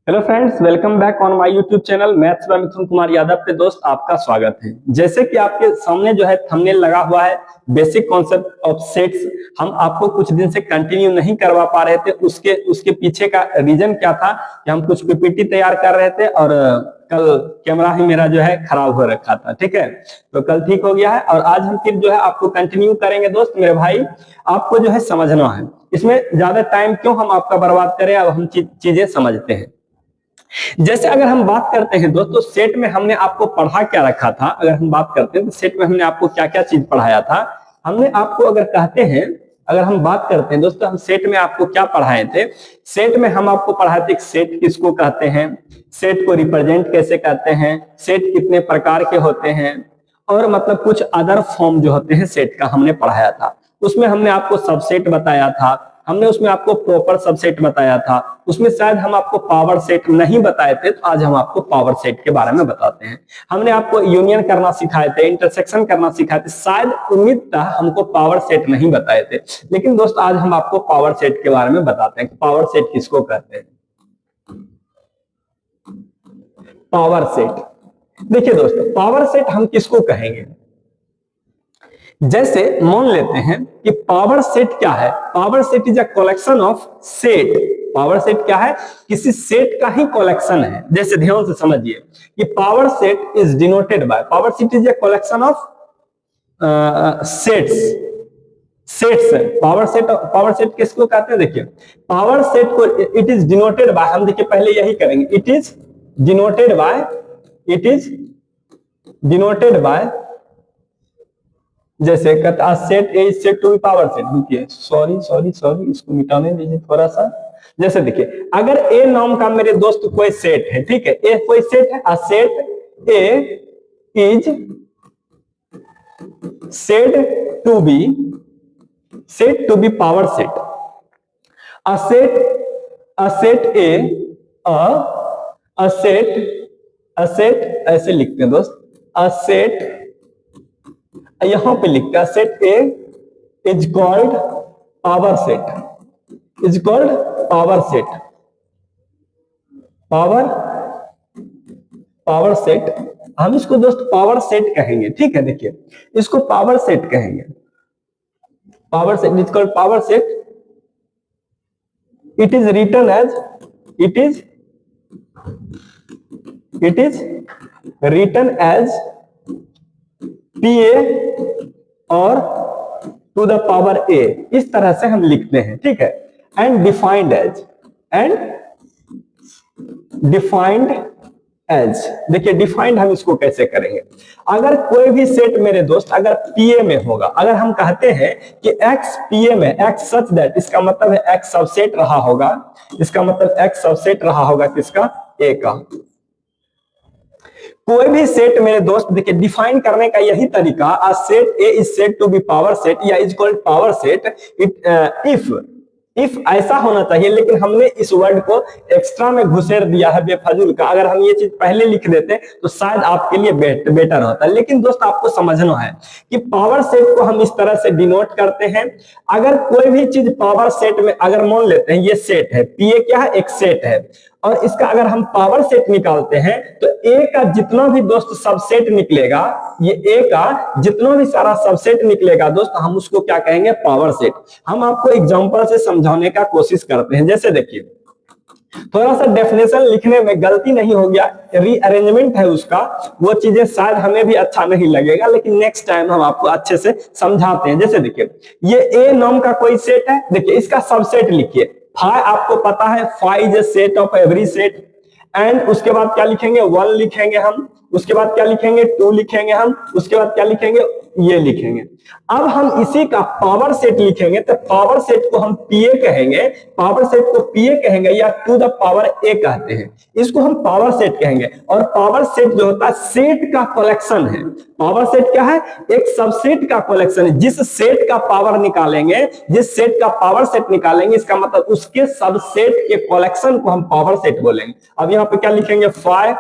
Hello friends, welcome back on my YouTube channel maths by Mithun Kumar Yadav पे दोस्त आपका स्वागत है। जैसे कि आपके सामने जो है थंबनेल लगा हुआ है बेसिक कॉन्सेप्ट ऑफ सेट्स। हम आपको कुछ दिन से कंटिन्यू नहीं करवा पा रहे थे। उसके पीछे का रीजन क्या था कि हम कुछ पीपीटी तैयार कर रहे थे और कल कैमरा ही मेरा जो है खराब हो रखा था। ठीक है, तो कल ठीक हो गया है और आज हम फिर जो है आपको कंटिन्यू करेंगे। दोस्त मेरे भाई, आपको जो है समझना है, इसमें ज्यादा टाइम क्यों हम आपका बर्बाद करें। अब हम चीजें समझते हैं। जैसे अगर हम बात करते हैं दोस्तों, सेट में हमने आपको पढ़ा क्या रखा था। अगर हम बात करते हैं तो सेट में हमने आपको क्या क्या चीज पढ़ाया था। हमने आपको अगर कहते हैं, अगर हम बात करते हैं दोस्तों, हम सेट में आपको क्या पढ़ाए थे। सेट में हम आपको पढ़ाए थे सेट किसको कहते हैं, सेट को रिप्रेजेंट कैसे करते हैं, सेट कितने प्रकार के होते हैं, और मतलब कुछ अदर फॉर्म जो होते हैं सेट का हमने पढ़ाया था। उसमें हमने आपको सबसेट बताया था, हमने उसमें आपको प्रॉपर सबसेट बताया था। उसमें शायद हम आपको पावर सेट नहीं बताए थे, तो आज हम आपको पावर सेट के बारे में बताते हैं। हमने आपको यूनियन करना सिखाए थे, इंटरसेक्शन करना सिखाए थे। शायद उम्मीद था हमको पावर सेट नहीं बताए थे, लेकिन दोस्त आज हम आपको पावर सेट के बारे में बताते हैं कि पावर सेट किसको कहते हैं। पावर सेट, देखिए दोस्तों, पावर सेट हम किसको कहेंगे। जैसे मान लेते हैं कि पावर सेट क्या है। Power set is a collection of set. Power set क्या है, किसी सेट का ही कलेक्शन है। जैसे ध्यान से समझिए कि power set is denoted by, power set is a collection of sets. Sets, power set किसको कहते हैं। देखिए पावर सेट को इट इज डिनोटेड बाय, हम देखिए पहले यही करेंगे, it is denoted by, it is denoted by, जैसे कहता set A is set to B power set. देखिए सॉरी इसको मिटाने दीजिए थोड़ा सा। जैसे देखिए अगर ए नाम का मेरे दोस्त कोई सेट है, ठीक है, ए कोई सेट है, आ set A is set to B power set. a set A, a set ऐसे लिखते हैं दोस्त, a set यहां पे लिखते हैं set A is called power set, is called power set, power set. हम इसको दोस्त पावर सेट कहेंगे, ठीक है। देखिए इसको पावर सेट कहेंगे, power set is called power set. It is written as, it is written as PA और टू द पावर A, इस तरह से हम लिखते हैं, ठीक है। एंड डिफाइंड एज, देखिए डिफाइंड हम इसको कैसे करेंगे। अगर कोई भी सेट मेरे दोस्त अगर PA में होगा, अगर हम कहते हैं कि X PA में, X सच दैट, इसका मतलब है X सबसेट रहा होगा, इसका मतलब X सबसेट रहा होगा किसका, A का। कोई भी सेट मेरे दोस्त, देखिए डिफाइन करने का यही तरीका, a set A is set to B power set या is called power set if ऐसा होना चाहिए। लेकिन हमने इस वर्ड को एक्स्ट्रा में घुसेड़ दिया है बेफजूल का। अगर हम ये चीज पहले लिख देते तो शायद आपके लिए बेटर होता। लेकिन दोस्त आपको समझना है कि पावर सेट को हम इस तरह से डिनोट करते हैं। अगर कोई भी चीज पावर सेट में, अगर मान लेते हैं ये सेट है, पीए क्या है, एक सेट है, और इसका अगर हम पावर सेट निकालते हैं तो ए का जितना भी दोस्त सबसेट निकलेगा, ये ए का जितना भी सारा सबसेट निकलेगा दोस्त, हम उसको क्या कहेंगे, पावर सेट। हम आपको एग्जांपल से समझाने का कोशिश करते हैं। जैसे देखिए थोड़ा सा डेफिनेशन लिखने में गलती नहीं हो गया, रीअरेंजमेंट है उसका, वो चीजें शायद हमें भी अच्छा नहीं लगेगा, लेकिन नेक्स्ट टाइम हम आपको अच्छे से समझाते हैं। जैसे देखिए ये ए नाम का कोई सेट है, देखिए इसका सबसेट लिखिए। फाइ आपको पता है, phi is a set of every set. And उसके बाद क्या लिखेंगे, 1 लिखेंगे हम, उसके बाद क्या लिखेंगे, 2 लिखेंगे हम, उसके बाद क्या लिखेंगे, ये लिखेंगे। अब हम इसी का पावर सेट लिखेंगे तो पावर सेट को हम पीए कहेंगे, पावर सेट को पीए कहेंगे या टू द पावर ए कहते हैं, इसको हम पावर सेट कहेंगे। और पावर सेट जो होता है सेट का कलेक्शन है। पावर सेट क्या है, एक सबसेट का कलेक्शन है। जिस सेट का पावर निकालेंगे, जिस सेट का पावर सेट निकालेंगे, इसका मतलब उसके सबसेट के कलेक्शन को हम पावर सेट बोलेंगे। अब यहाँ पे क्या लिखेंगे, 5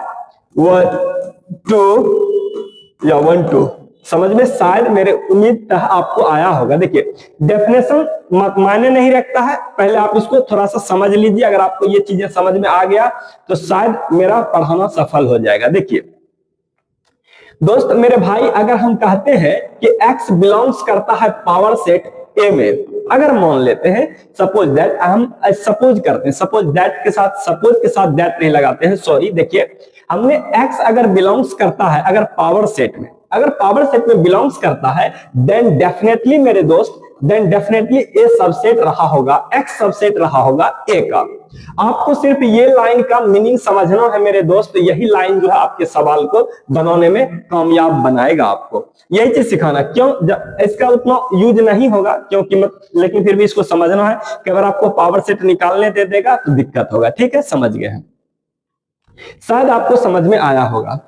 1 2 या 1 2, समझ में शायद मेरे उम्मीद आपको आया होगा। देखिए डेफिनेशन मायने नहीं रखता है, पहले आप इसको थोड़ा सा समझ लीजिए। अगर आपको ये चीजें समझ में आ गया तो शायद मेरा पढ़ाना सफल हो जाएगा। देखिए दोस्त मेरे भाई, अगर हम कहते हैं कि x बिलोंग्स करता है पावर सेट A में, अगर मान लेते हैं सपोज दैट, हम सपोज करते हैं, सपोज दैट के साथ दैट नहीं लगाते हैं, सॉरी। देखिए हमने x अगर बिलोंग्स करता है, अगर पावर सेट में बिलोंग्स करता है, देन डेफिनेटली मेरे दोस्त, देन डेफिनेटली A सबसेट रहा होगा, X सबसेट रहा होगा A का। आपको सिर्फ ये लाइन का मीनिंग समझना है मेरे दोस्त, यही लाइन जो है आपके सवाल को बनाने में कामयाब बनाएगा। आपको यही चीज सिखाना, क्यों इसका उतना यूज नहीं होगा क्योंकि लेकिन फिर भी इसको समझना है कि अगर आपको पावर सेट निकालने दे देगा तो दिक्कत होगा। ठीक है, समझ गए हैं, शायद आपको समझ में आया होगा।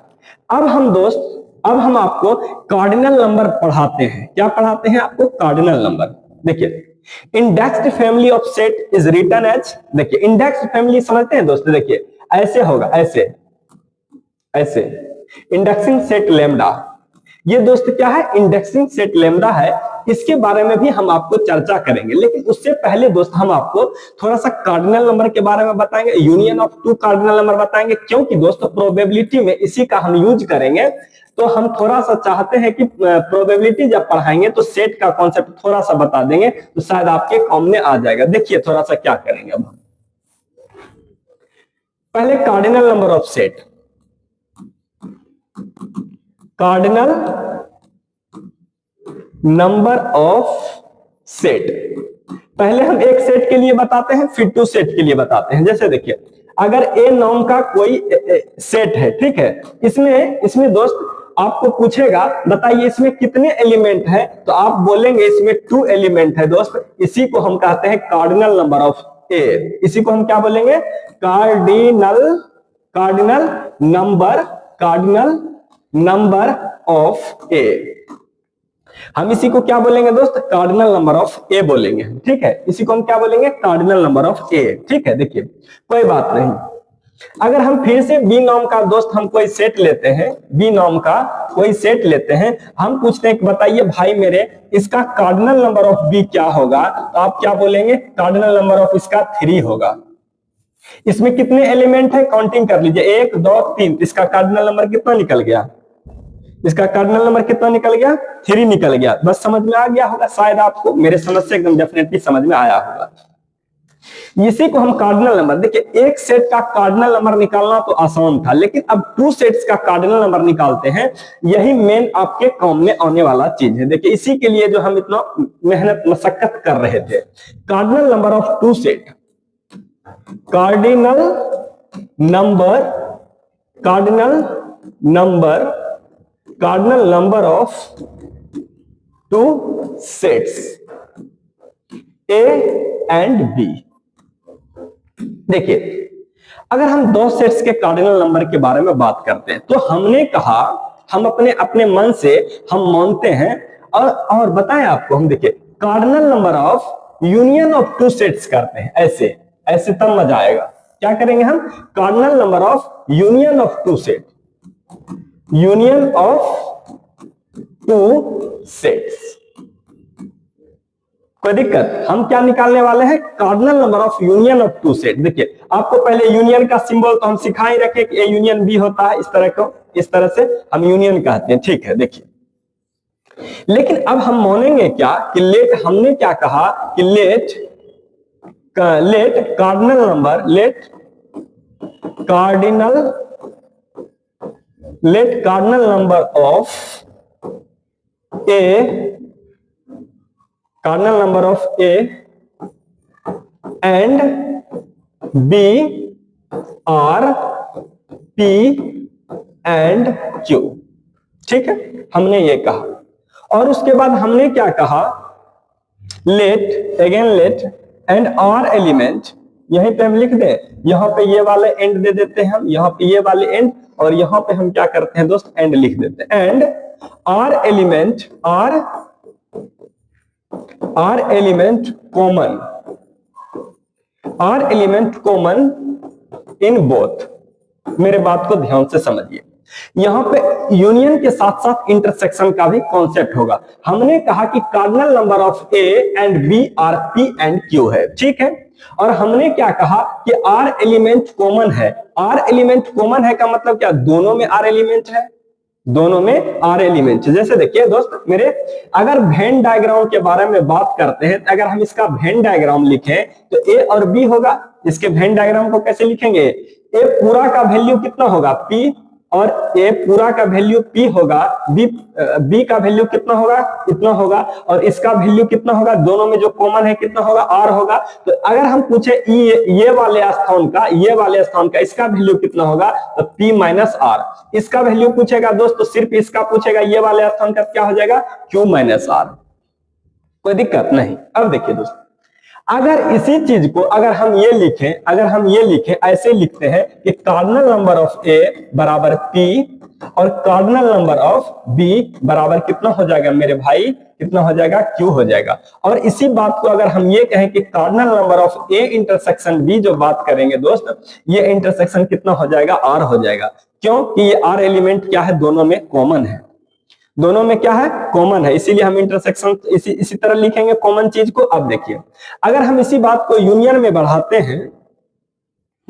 अब हम आपको कार्डिनल नंबर पढ़ाते हैं। क्या पढ़ाते हैं आपको? Cardinal number. देखिए indexed family of set is written as, देखिए इंडेक्स्ड फैमिली समझते हैं दोस्तों, देखिए ऐसे होगा, ऐसे इंडेक्सिंग सेट लैम्डा। ये दोस्त क्या है? इंडेक्सिंग सेट लैम्डा है। इसके बारे में भी हम आपको चर्चा करेंगे, लेकिन उससे पहले दोस्त हम आपको थोड़ा सा कार्डिनल नंबर के बारे में बताएंगे, union of two cardinal number बताएंगे, क्योंकि दोस्तों प्रोबेबिलिटी में इसी का हम यूज करेंगे। तो हम थोड़ा सा चाहते हैं कि प्रोबेबिलिटी जब पढ़ाएंगे तो सेट का कॉन्सेप्ट थोड़ा सा बता देंगे, तो शायद आपके काम में आ जाएगा। देखिए थोड़ा सा क्या करेंगे अब हम, पहले cardinal number of set, cardinal number of set. पहले हम एक सेट के लिए बताते हैं, फिर टू सेट के लिए बताते हैं। जैसे देखिए अगर ए नाम का कोई सेट है, ठीक है, इसमें दोस्त आपको पूछेगा बताइए इसमें कितने एलिमेंट है, तो आप बोलेंगे इसमें 2 एलिमेंट है दोस्त। इसी को हम कहते हैं कार्डिनल नंबर ऑफ ए। इसी को हम क्या बोलेंगे? कार्डिनल नंबर ऑफ ए। हम इसी को क्या बोलेंगे दोस्त? कार्डिनल नंबर ऑफ ए बोलेंगे। ठीक है, इसी को हम क्या बोलेंगे? कार्डिनल नंबर ऑफ ए। ठीक है, देखिए कोई बात नहीं। अगर हम फिर से बी नाम का दोस्त हम कोई सेट लेते हैं, बी नाम का कोई सेट लेते हैं, हम पूछते हैं कि बताइए भाई मेरे इसका कार्डिनल नंबर ऑफ बी क्या होगा, तो आप क्या बोलेंगे? कार्डिनल नंबर ऑफ इसका 3 होगा। इसमें कितने एलिमेंट है? काउंटिंग कर लीजिए, 1 2 3। इसका कार्डिनल नंबर कितना निकल गया? इसका कार्डिनल नंबर कितना निकल गया? 3 निकल गया। बस समझ में आ गया होगा शायद आपको, मेरे समझ से एकदम डेफिनेटली समझ में आया होगा। इसी को हम कार्डिनल नंबर, देखिए एक सेट का कार्डिनल नंबर निकालना तो आसान था, लेकिन अब 2 सेट्स का कार्डिनल नंबर निकालते हैं, यही मेन आपके काम में आने वाला चीज है। देखिए इसी के लिए जो हम इतना मेहनत मशक्कत कर रहे थे, cardinal number of 2 set, cardinal number of 2 sets A and B. देखिए अगर हम 2 सेट्स के कार्डिनल नंबर के बारे में बात करते हैं, तो हमने कहा हम अपने मन से हम मानते हैं और बताएं आपको, हम देखिए cardinal number of union of 2 sets करते हैं, ऐसे तब मजा आएगा। क्या करेंगे हम? Cardinal number of union of 2 set, union of 2 sets. कोई दिक्कत? हम क्या निकालने वाले हैं? Cardinal number of union of 2 set. देखिए आपको पहले यूनियन का सिंबल तो हम सिखा ही रखे कि ए यूनियन बी होता है, इस तरह से हम यूनियन कहते हैं। ठीक है, देखिए लेकिन अब हम मानेंगे क्या कि लेट, हमने क्या कहा कि let cardinal number of A and B are P and Q। ठीक है, हमने ये कहा। और उसके बाद हमने क्या कहा? लेट एंड R एलिमेंट, यहीं पे हम लिख दें, यहां पे ये वाले एंड दे देते हैं हम, यहां पे ये वाले एंड, और यहां पे हम क्या करते हैं दोस्त? एंड लिख देते हैं। And R element common in both. मेरे बात को ध्यान से समझिए, यहाँ पे यूनियन के साथ साथ इंटरसेक्शन का भी कॉन्सेप्ट होगा। हमने कहा कि cardinal number of A and B are P and Q है, ठीक है। और हमने क्या कहा कि आर एलिमेंट कॉमन है। आर एलिमेंट कॉमन है का मतलब क्या, दोनों में आर एलिमेंट है, दोनों में आर एलिमेंट। जैसे देखिए दोस्त मेरे, अगर वेन डायग्राम के बारे में बात करते हैं तो अगर हम इसका वेन डायग्राम लिखें तो ए और बी होगा। इसके वेन डायग्राम को कैसे लिखेंगे, ए पूरा का वैल्यू कितना होगा पी, और ए पूरा का वैल्यू पी होगा, बी का वैल्यू कितना होगा, इतना होगा, और इसका वैल्यू कितना होगा, दोनों में जो कॉमन है कितना होगा, आर होगा। तो अगर हम पूछे ये वाले स्थान का, ये वाले स्थान का इसका वैल्यू कितना होगा, तो पी माइनस आर। इसका वैल्यू पूछेगा दोस्त तो सिर्फ इसका पूछेगा, ये वाले स्थान का क्या हो जाएगा, क्यू माइनस आर। कोई दिक्कत नहीं। अब देखिए दोस्त, अगर इसी चीज को अगर हम ये लिखें, ऐसे लिखते हैं कि कार्डिनल नंबर ऑफ ए बराबर पी और कार्डिनल नंबर ऑफ बी बराबर कितना हो जाएगा मेरे भाई, कितना हो जाएगा, क्यू हो जाएगा। और इसी बात को अगर हम ये कहें कि cardinal number of A intersection B जो बात करेंगे दोस्त, ये इंटरसेक्शन कितना हो जाएगा, आर हो जाएगा। क्यों कि ये आर एलिमेंट क्या है, दोनों में कॉमन है, दोनों में क्या है, कॉमन है, इसीलिए हम इंटरसेक्शन इसी तरह लिखेंगे कॉमन चीज को। अब देखिए, अगर हम इसी बात को यूनियन में बढ़ाते हैं,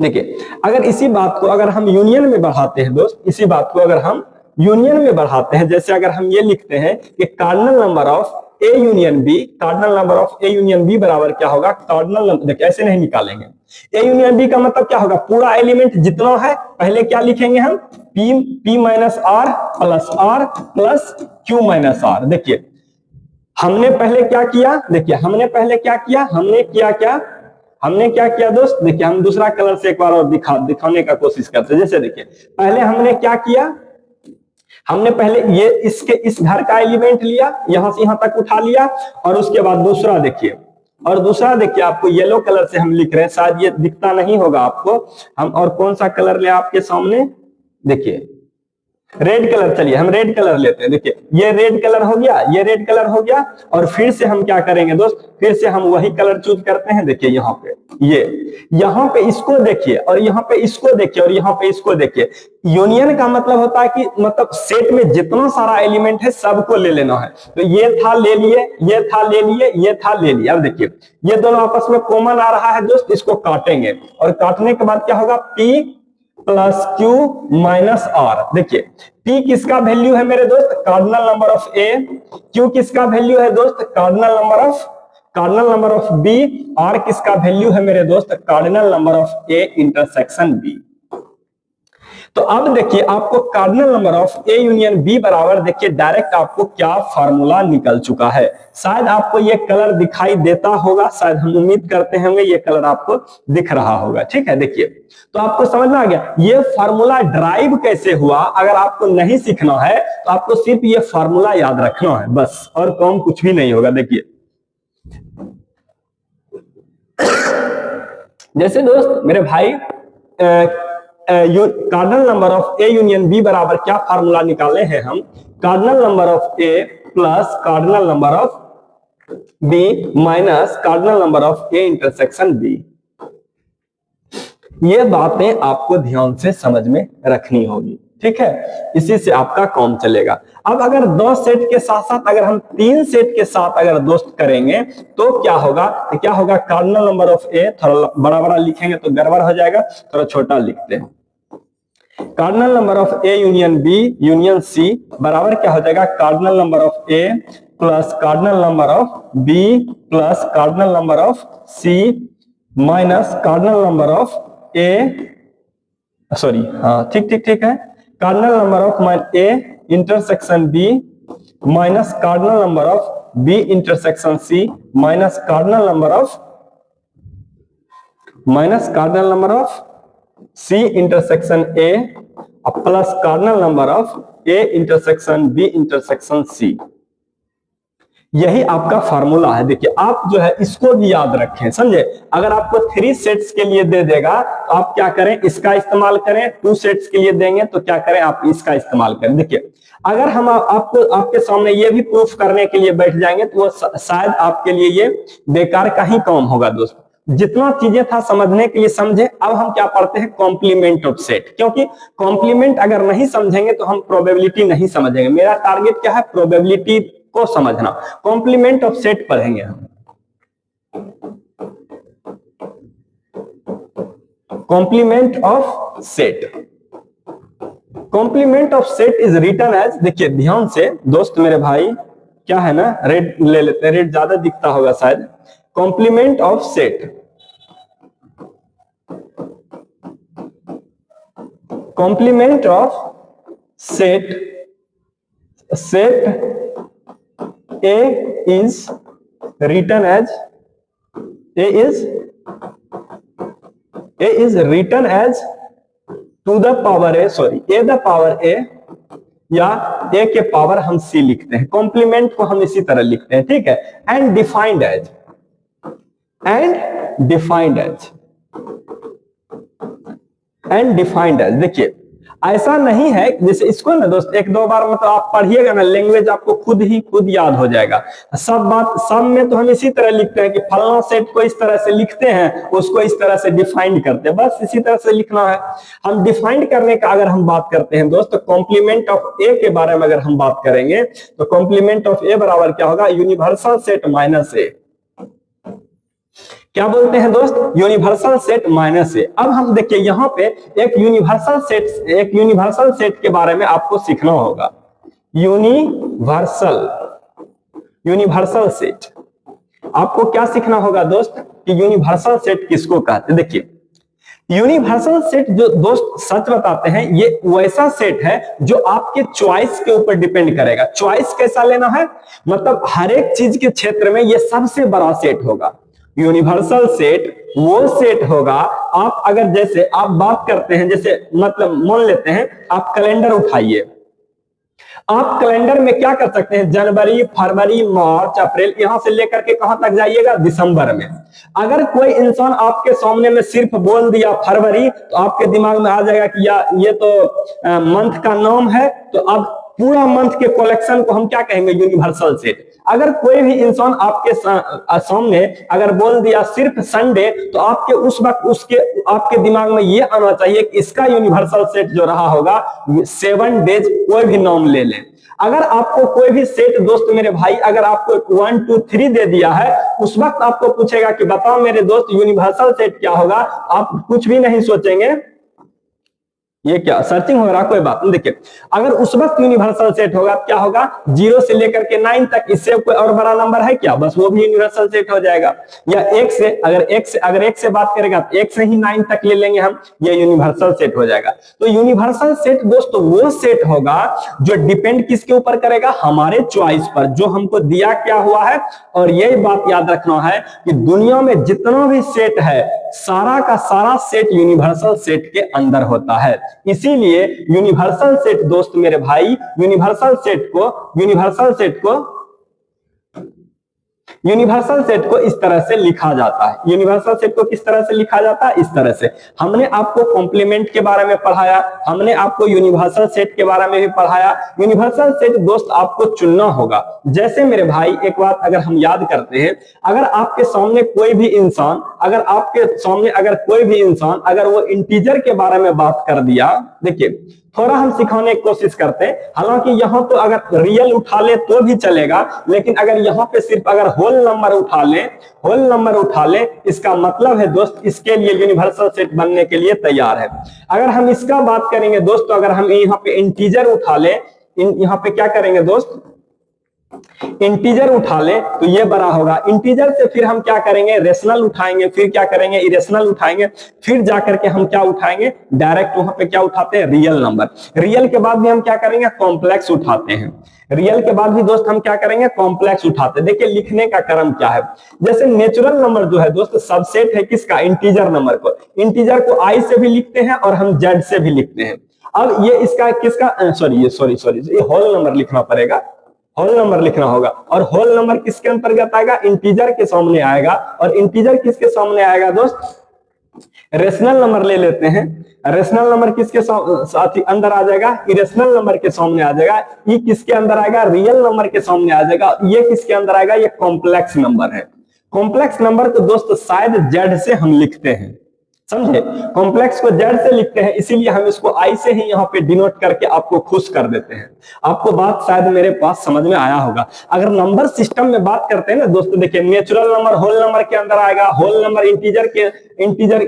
देखिए अगर इसी बात को अगर हम यूनियन में बढ़ाते हैं दोस्त, इसी बात को अगर हम यूनियन में बढ़ाते हैं, जैसे अगर हम ये लिखते हैं कि cardinal number of A union B, cardinal number of A union B बराबर क्या होगा, कार्डिनल नंबर, देखिए ऐसे नहीं निकालेंगे। ए यूनियन बी का मतलब क्या होगा, पूरा एलिमेंट जितना है, पहले क्या लिखेंगे हम, P minus R plus Q minus R. देखिए हमने पहले क्या किया, हमने क्या किया दोस्त, देखिए हम दूसरा कलर से एक बार और दिखाने का कोशिश करते हैं। जैसे देखिए पहले हमने क्या किया, हमने पहले ये इस घर का एलिमेंट लिया, यहां से यहां तक उठा लिया, और उसके बाद दूसरा देखिए आपको येलो कलर से हम लिख रहे हैं, शायद ये दिखता नहीं होगा आपको, हम और कौन सा कलर ले आपके सामने, देखिए रेड कलर, चलिए हम रेड कलर लेते हैं। देखिए ये रेड कलर हो गया, ये रेड कलर हो गया, और फिर से हम क्या करेंगे दोस्त, फिर से हम वही कलर चूज करते हैं। देखिए यहाँ पे इसको देखिए, और यहाँ पे इसको देखिए, और यहाँ पे इसको देखिए। यूनियन का मतलब होता है कि मतलब सेट में जितना सारा एलिमेंट है सबको ले लेना है। तो ये था ले लिए, ये था ले लिए, ये था ले लिया। अब देखिए ये दोनों आपस में कॉमन आ रहा है दोस्त, इसको काटेंगे, और काटने के बाद क्या होगा, P plus Q minus R. देखिए P किसका वैल्यू है मेरे दोस्त, cardinal number of A, Q किसका वैल्यू है दोस्त, cardinal number of B, R किसका वैल्यू है मेरे दोस्त, cardinal number of A intersection B। तो अब देखिए आपको cardinal number of A union B बराबर, देखिए डायरेक्ट आपको क्या फार्मूला निकल चुका है। शायद आपको ये कलर दिखाई देता होगा, शायद हम उम्मीद करते होंगे ये कलर आपको दिख रहा होगा, ठीक है। देखिए तो आपको समझ में आ गया ये फार्मूला ड्राइव कैसे हुआ। अगर आपको नहीं सीखना है तो आपको सिर्फ ये फार्मूला याद रखना है बस, और काम कुछ भी नहीं होगा। देखिए जैसे दोस्त मेरे भाई cardinal number of A union B बराबर क्या फार्मूला निकाले हैं हम, cardinal number of A plus cardinal number of B minus cardinal number of A intersection B. ये बातें आपको ध्यान से समझ में रखनी होगी, ठीक है, इसी से आपका काम चलेगा। अब अगर 2 सेट के साथ साथ अगर हम 3 सेट के साथ अगर दोस्त करेंगे तो क्या होगा, कार्डिनल नंबर ऑफ ए, थोड़ा बड़ा बड़ा लिखेंगे तो गड़बड़ हो जाएगा, थोड़ा छोटा लिखते हैं। Cardinal number of A union B union C बराबर क्या हो जाएगा, cardinal number of A plus cardinal number of B plus cardinal number of C minus cardinal number of A, sorry हाँ ठीक है, cardinal number of A intersection B minus cardinal number of B intersection C minus cardinal number of C intersection A plus cardinal number of A intersection B intersection C. यही आपका formula है। देखिए आप जो है इसको भी याद रखें, समझे। अगर आपको 3 सेट्स के लिए दे देगा तो आप क्या करें, इसका इस्तेमाल करें। 2 सेट्स के लिए देंगे तो क्या करें, आप इसका इस्तेमाल करें। देखिए अगर हम आपको आपके सामने ये भी प्रूफ करने के लिए बैठ जाएंगे तो वो शायद आपके लिए ये बेकार का ही काम होगा दोस्त। जितना चीजें था समझने के लिए समझे। अब हम क्या पढ़ते हैं, कॉम्प्लीमेंट ऑफ सेट, क्योंकि कॉम्प्लीमेंट अगर नहीं समझेंगे तो हम प्रोबेबिलिटी नहीं समझेंगे। मेरा टारगेट क्या है, प्रोबेबिलिटी को समझना। कॉम्प्लीमेंट ऑफ सेट पढ़ेंगे हम। Complement of set, complement of set is written as, देखिए ध्यान से दोस्त मेरे भाई, क्या है ना, रेड ले लेते हैं, रेड ज्यादा दिखता होगा शायद। Complement of set, complement of set, set A is written as, A is written as to the power A, sorry, A the power A, या A के पावर हम C लिखते हैं। कॉम्प्लीमेंट को हम इसी तरह लिखते हैं, ठीक है। And defined as, and defined as, and defined as, देखिए ऐसा नहीं है जैसे इसको ना दोस्त एक दो बार मतलब आप पढ़िएगा ना, लैंग्वेज आपको खुद याद हो जाएगा। सब बात सब में तो हम इसी तरह लिखते हैं कि फलना सेट को इस तरह से लिखते हैं, उसको इस तरह से डिफाइंड करते हैं, बस इसी तरह से लिखना है। हम डिफाइंड करने का अगर हम बात करते हैं दोस्त, तो कॉम्प्लीमेंट ऑफ ए के बारे में अगर हम बात करेंगे तो कॉम्प्लीमेंट ऑफ ए बराबर क्या होगा, यूनिवर्सल सेट माइनस ए। क्या बोलते हैं दोस्त, यूनिवर्सल सेट माइनस ए। अब हम देखिए यहाँ पे एक यूनिवर्सल सेट के बारे में आपको सीखना होगा। यूनिवर्सल सेट आपको क्या सीखना होगा दोस्त, कि यूनिवर्सल सेट किसको कहते हैं। देखिए यूनिवर्सल सेट जो दोस्त सच बताते हैं, ये वैसा सेट है जो आपके चॉइस के ऊपर डिपेंड करेगा। चॉइस कैसा लेना है, मतलब हर एक चीज के क्षेत्र में ये सबसे बड़ा सेट होगा। यूनिवर्सल सेट वो सेट होगा, आप अगर जैसे आप बात करते हैं, जैसे मतलब मान लेते हैं आप कैलेंडर उठाइए, आप कैलेंडर में क्या कर सकते हैं, जनवरी, फरवरी, मार्च, अप्रैल, यहां से लेकर के कहां तक जाइएगा, दिसंबर में। अगर कोई इंसान आपके सामने में सिर्फ बोल दिया फरवरी, तो आपके दिमाग में आ जाएगा कि ये तो मंथ का नाम है, तो अब पूरा मंथ के कलेक्शन को हम क्या कहेंगे, यूनिवर्सल सेट। अगर कोई भी इंसान आपके सामने अगर बोल दिया सिर्फ संडे, तो आपके उस वक्त आपके दिमाग में ये आना चाहिए कि इसका यूनिवर्सल सेट जो रहा होगा 7 डेज, कोई भी नाम ले लें। अगर आपको कोई भी सेट दोस्त मेरे भाई, अगर आपको 1 2 3 दे दिया है, उस वक्त आपको पूछेगा कि बताओ मेरे दोस्त यूनिवर्सल सेट क्या होगा, आप कुछ भी नहीं सोचेंगे, ये क्या सर्चिंग हो रहा, कोई बात नहीं। देखिए अगर उस वक्त यूनिवर्सल सेट होगा, क्या होगा, 0 से लेकर के 9 तक, इससे कोई और बड़ा नंबर है क्या, बस वो भी यूनिवर्सल सेट हो जाएगा। या 1 से अगर 1 से बात करेगा तो 1 से ही 9 तक ले लेंगे हम, ये यूनिवर्सल सेट हो जाएगा। तो यूनिवर्सल सेट दोस्तों वो सेट होगा जो डिपेंड किसके ऊपर करेगा, हमारे चॉइस पर, जो हमको दिया क्या हुआ है। और यही बात याद रखना है कि दुनिया में जितना भी सेट है, सारा का सारा सेट यूनिवर्सल सेट के अंदर होता है। इसीलिए यूनिवर्सल सेट दोस्त मेरे भाई, यूनिवर्सल सेट को इस तरह से लिखा जाता है। यूनिवर्सल सेट को किस तरह से लिखा जाता है, इस तरह से। हमने आपको कॉम्प्लीमेंट के बारे में पढ़ाया, हमने आपको यूनिवर्सल सेट के बारे में भी पढ़ाया। यूनिवर्सल सेट दोस्त आपको चुनना होगा। जैसे मेरे भाई एक बात अगर हम याद करते हैं, अगर आपके सामने कोई भी इंसान अगर वो इंटीजर के बारे में बात कर दिया, देखिए थोड़ा हम सिखाने की कोशिश करते हैं। हालांकि यहाँ तो अगर रियल उठा ले तो भी चलेगा, लेकिन अगर यहाँ पे सिर्फ अगर होल नंबर उठा ले, इसका मतलब है दोस्त इसके लिए यूनिवर्सल सेट बनने के लिए तैयार है। अगर हम इसका बात करेंगे दोस्त, तो अगर हम यहाँ पे इंटीजर उठा ले, यहाँ पे क्या करेंगे दोस्त, इंटीजर उठा ले तो ये बड़ा होगा। इंटीजर से फिर हम क्या करेंगे, रेशनल उठाएंगे, फिर क्या करेंगे, इरेशनल उठाएंगे, फिर जाकर के हम क्या उठाएंगे, डायरेक्ट वहां पे क्या उठाते हैं, रियल नंबर। रियल के बाद भी हम क्या करेंगे, कॉम्प्लेक्स उठाते हैं। रियल के बाद भी दोस्त हम क्या करेंगे, कॉम्प्लेक्स उठाते हैं। देखिए लिखने का क्रम क्या है, जैसे नेचुरल नंबर जो है दोस्त सबसेट है किसका, इंटीजर नंबर को। इंटीजर को आई से भी लिखते हैं और हम जेड से भी लिखते हैं। अब ये इसका किसका, सॉरी ये होल नंबर लिखना पड़ेगा, होल नंबर लिखना होगा। और होल नंबर किसके अंतर्गत आएगा, इंटीजर के सामने आएगा। और इंटीजर किसके सामने आएगा दोस्त, रेशनल नंबर ले लेते हैं। रेशनल नंबर किसके साथ ही अंदर आ जाएगा, इरेशनल नंबर के सामने आ जाएगा। ये किसके अंदर आएगा, रियल नंबर के सामने आ जाएगा। ये किसके अंदर आएगा, ये कॉम्प्लेक्स नंबर है। कॉम्प्लेक्स नंबर को दोस्त शायद जेड से हम लिखते हैं, समझे, कॉम्प्लेक्स को जेड से लिखते हैं, इसीलिए हम इसको आई से ही यहाँ पे डिनोट करके आपको खुश कर देते हैं। आपको बात शायद मेरे पास समझ में आया होगा। अगर नंबर सिस्टम में बात करते हैं ना दोस्तों, देखिए नेचुरल नंबर होल नंबर के अंदर आएगा, होल नंबर इंटीजर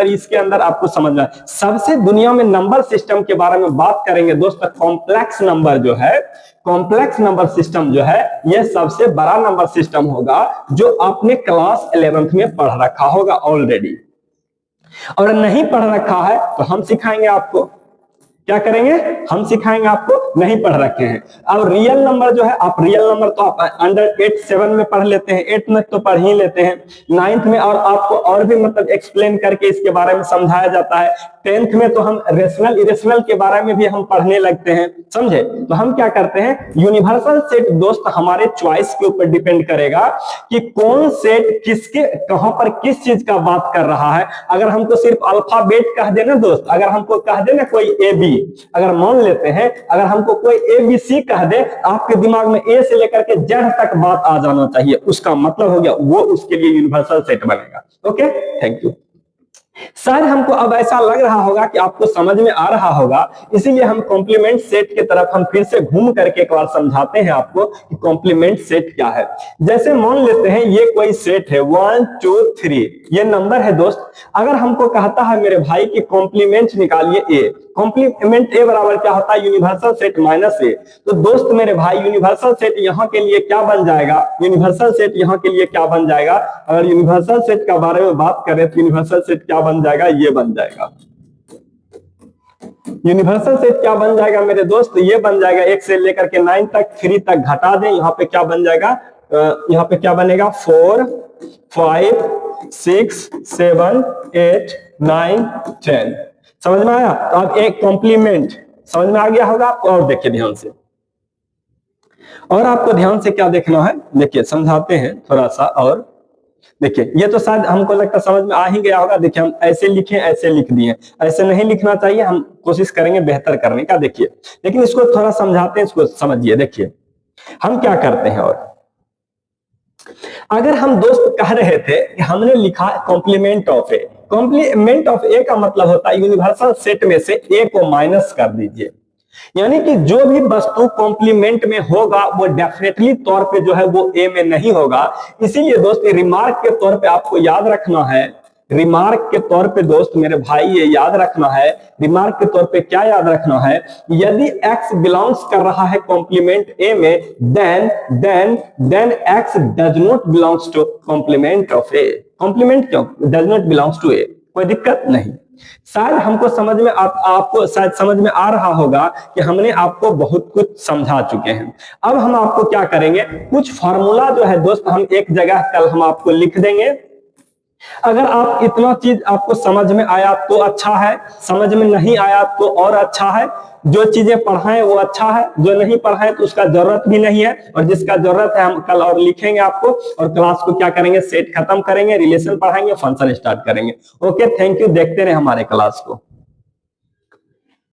इसके अंदर आपको समझना है। सबसे दुनिया में नंबर सिस्टम के बारे में बात करेंगे दोस्तों, कॉम्प्लेक्स नंबर जो है, कॉम्प्लेक्स नंबर सिस्टम जो है, यह सबसे बड़ा नंबर सिस्टम होगा जो आपने क्लास 11th में पढ़ रखा होगा ऑलरेडी। और नहीं पढ़ रखा है तो हम सिखाएंगे आपको, क्या करेंगे, हम सिखाएंगे आपको, नहीं पढ़ रखे हैं। अब रियल नंबर जो है, आप रियल नंबर तो आप अंडर 7 में पढ़ लेते हैं, 8 में तो पढ़ ही लेते हैं, 9th में और आपको और भी मतलब एक्सप्लेन करके इसके बारे में समझाया जाता है, 10th में तो हम रेशनल इरेशनल के बारे में भी हम पढ़ने लगते हैं, समझे। तो हम क्या करते हैं, यूनिवर्सल सेट दोस्त हमारे चॉइस के ऊपर डिपेंड करेगा कि कौन सेट किसके कहां पर किस चीज का बात कर रहा है। अगर हमको सिर्फ अल्फाबेट कह देना दोस्त, अगर हमको कह देना कोई ए बी, अगर मान लेते हैं अगर हमको कोई ABC कह दे, आपके दिमाग में ए से लेकर के जेड तक बात आ जाना चाहिए, उसका मतलब हो गया वो उसके लिए यूनिवर्सल सेट बनेगा। Okay, thank you. शायद हमको अब ऐसा लग रहा होगा कि आपको समझ में आ रहा होगा, इसीलिए हम कॉम्प्लीमेंट सेट की तरफ हम फिर से घूम करके एक बार समझाते हैं आपको कि कॉम्प्लीमेंट सेट क्या है। जैसे मान लेते हैं ये कोई सेट है 1 2 3, ये नंबर है दोस्त। अगर हमको कहता है मेरे भाई कि कॉम्प्लीमेंट निकालिए ए, कॉम्प्लीमेंट ए बराबर क्या होता है, यूनिवर्सल सेट माइनस ए। तो दोस्त मेरे भाई यूनिवर्सल सेट यहाँ के लिए क्या बन जाएगा, यूनिवर्सल सेट यहाँ के लिए क्या बन जाएगा, अगर यूनिवर्सल सेट के बारे में बात करें तो यूनिवर्सल सेट क्या बन जाएगा, ये बन जाएगा। यूनिवर्सल सेट क्या बन जाएगा मेरे दोस्त, ये बन जाएगा 1 से लेकर के 9 तक, 3 तक घटा दें, यहाँ पे क्या बन जाएगा, यहाँ पे क्या बनेगा 4 5 6 7 8 9 10। समझ में आया। तो अब एक कॉम्प्लीमेंट समझ में आ गया होगा आपको। और देखिए ध्यान से, और आपको ध्यान से क्या देखना है, देखिए समझाते हैं थोड़ा सा। और देखिए ये तो शायद हमको लगता समझ में आ ही गया होगा। देखिए हम ऐसे लिखे, ऐसे लिख दिए, ऐसे नहीं लिखना चाहिए, हम कोशिश करेंगे बेहतर करने का। देखिए लेकिन इसको थोड़ा समझाते हैं, इसको समझिए। देखिए हम क्या करते हैं, और अगर हम दोस्त कह रहे थे कि हमने लिखा complement of A, complement of A का मतलब होता है यूनिवर्सल सेट में से ए को माइनस कर दीजिए, यानी कि जो भी वस्तु कॉम्प्लीमेंट में होगा वो डेफिनेटली तौर पे जो है वो ए में नहीं होगा। इसीलिए दोस्त रिमार्क के तौर पे आपको याद रखना है, रिमार्क के तौर पे दोस्त मेरे भाई ये याद रखना है, रिमार्क के तौर पे क्या याद रखना है, यदि x बिलोंग्स कर रहा है कॉम्प्लीमेंट ए में, then x does not belongs to complement of A. Complement क्यों does not belongs to A, कोई दिक्कत नहीं। शायद हमको समझ में आपको शायद समझ में आ रहा होगा कि हमने आपको बहुत कुछ समझा चुके हैं। अब हम आपको क्या करेंगे, कुछ फार्मूला जो है दोस्त हम एक जगह कल हम आपको लिख देंगे। अगर आप इतना चीज आपको समझ में आया तो अच्छा है, समझ में नहीं आया तो और अच्छा है। जो चीजें पढ़ाएं वो अच्छा है, जो नहीं पढ़ाएं तो उसका जरूरत भी नहीं है, और जिसका जरूरत है हम कल और लिखेंगे आपको। और क्लास को क्या करेंगे, सेट खत्म करेंगे, रिलेशन पढ़ाएंगे, फंक्शन स्टार्ट करेंगे। ओके, थैंक यू, देखते रहे हमारे क्लास को।